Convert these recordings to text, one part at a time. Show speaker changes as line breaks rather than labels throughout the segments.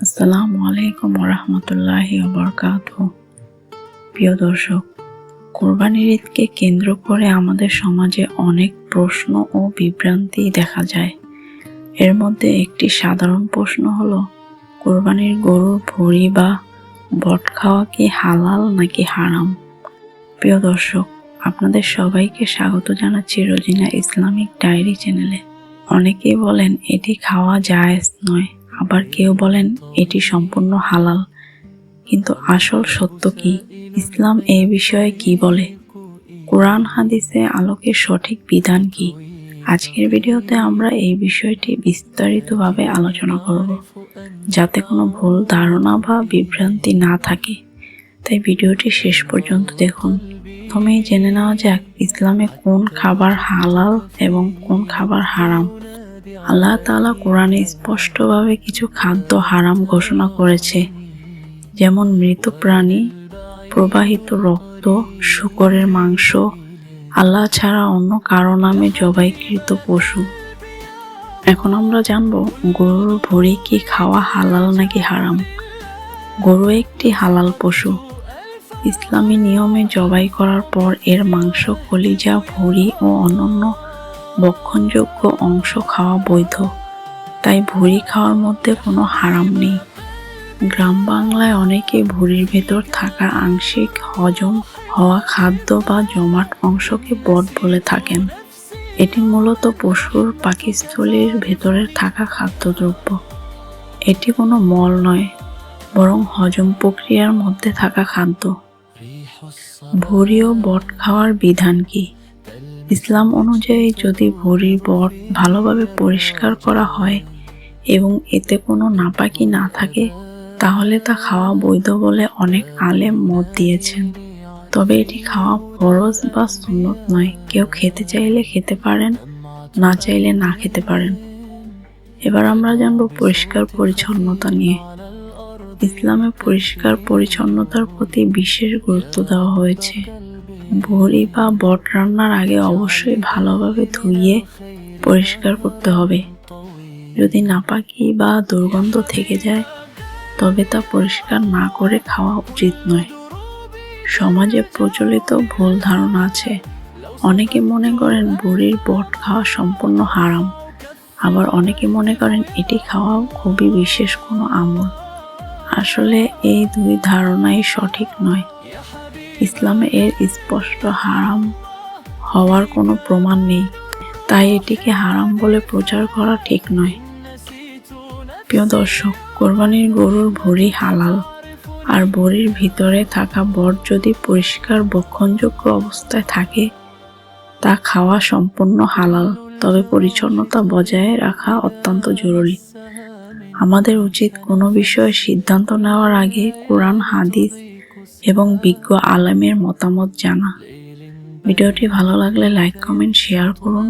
আসসালামু আলাইকুম ওরহমতুল্লাহি ওয়াবারাকাতুহু। প্রিয় দর্শক, কোরবানির ঈদকে কেন্দ্র করে আমাদের সমাজে অনেক প্রশ্ন ও বিভ্রান্তি দেখা যায়। এর মধ্যে একটি সাধারণ প্রশ্ন হলো, কোরবানির গরুর ভুঁড়ি বা বট খাওয়া কি হালাল নাকি হারাম? প্রিয় দর্শক, আপনাদের সবাইকে স্বাগত জানাচ্ছি রোজিনা ইসলামিক ডায়েরি চ্যানেলে। অনেকেই বলেন এটি খাওয়া জায়েজ নয়, আবার কেউ বলেন এটি সম্পূর্ণ হালাল। কিন্তু আসল সত্য কি? ইসলাম এই বিষয়ে কি বলে? কোরআন হাদিসে আলোকে সঠিক বিধান কি? আজকের ভিডিওতে আমরা এই বিষয়টি বিস্তারিতভাবে আলোচনা করব, যাতে কোনো ভুল ধারণা বা বিভ্রান্তি না থাকে। তাই ভিডিওটি শেষ পর্যন্ত দেখুন। প্রথমেই জেনে নেওয়া যাক ইসলামে কোন খাবার হালাল এবং কোন খাবার হারাম। আল্লাহ তাআলা কোরআনে স্পষ্টভাবে কিছু খাদ্য হারাম ঘোষণা করেছে, যেমন মৃত প্রাণী, প্রবাহিত রক্ত, শূকরের মাংস, আল্লাহ ছাড়া অন্য কারো নামে জবাইকৃত পশু। এখন আমরা জানব গরুর ভুঁড়ি কি খাওয়া হালাল নাকি হারাম। গরু একটি হালাল পশু। ইসলামী নিয়মে জবাই করার পর এর মাংস, কলিজা, ভুঁড়ি ও অন্যান্য ভক্ষণযোগ্য অংশ খাওয়া বৈধ। তাই ভুঁড়ি খাওয়ার মধ্যে কোনো হারাম নেই। গ্রাম বাংলায় অনেকে ভুঁড়ির ভেতর থাকা আংশিক হজম হওয়া খাদ্য বা জমাট অংশকে বট বলে থাকেন। এটি মূলত পশুর পাকস্থলীর ভেতরে থাকা খাদ্যদ্রব্য। এটি কোনো মল নয়, বরং হজম প্রক্রিয়ার মধ্যে থাকা খাদ্য। ভুঁড়ি ও বট খাওয়ার বিধান কি? ইসলাম অনুযায়ী যদি ভুঁড়ির বট ভালোভাবে পরিষ্কার করা হয় এবং এতে কোনো নাপাকি না থাকে, তাহলে তা খাওয়া বৈধ বলে অনেক আলেম মত দিয়েছেন। তবে এটি খাওয়া ফরজ বা সুন্নত নয়। কেউ খেতে চাইলে খেতে পারেন, না চাইলে না খেতে পারেন। এবার আমরা জানব পরিষ্কার পরিচ্ছন্নতা নিয়ে। ইসলামে পরিষ্কার পরিচ্ছন্নতার প্রতি বিশেষ গুরুত্ব দেওয়া হয়েছে। ভুঁড়ি বা বট রান্নার আগে অবশ্যই ভালোভাবে ধুইয়ে পরিষ্কার করতে হবে। যদি নাপাকি বা দুর্গন্ধ থেকে যায়, তবে তা পরিষ্কার না করে খাওয়া উচিত নয়। সমাজে প্রচলিত ভুল ধারণা আছে। অনেকে মনে করেন ভুঁড়ির বট খাওয়া সম্পূর্ণ হারাম, আবার অনেকে মনে করেন এটি খাওয়া খুবই বিশেষ কোনো আমল। আসলে এই দুই ধারণাই সঠিক নয়। ইসলামে এর স্পষ্ট হারাম হওয়ার কোনো প্রমাণ নেই, তাই এটিকে হারাম বলে প্রচার করা ঠিক নয়। প্রিয় দর্শক, কোরবানির গরুর ভুঁড়ি হালাল, আর ভুঁড়ির ভিতরে থাকা বট যদি পরিষ্কার ভক্ষণযোগ্য অবস্থায় থাকে, তা খাওয়া সম্পূর্ণ হালাল। তবে পরিচ্ছন্নতা বজায় রাখা অত্যন্ত জরুরি। আমাদের উচিত কোনো বিষয়ে সিদ্ধান্ত নেওয়ার আগে কোরআন, হাদিস এবং বিজ্ঞ আলেমের মতামত জানা। ভিডিওটি ভালো লাগলে লাইক, কমেন্ট, শেয়ার করুন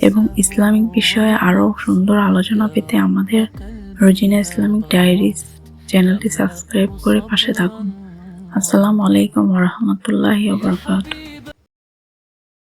এবং ইসলামিক বিষয়ে আরও সুন্দর আলোচনা পেতে আমাদের রোজিনা ইসলামিক ডায়েরিজ চ্যানেলটি সাবস্ক্রাইব করে পাশে থাকুন। আসসালামু আলাইকুম ওরহমতুল্লাহি ওয়াবারাকাতুহু।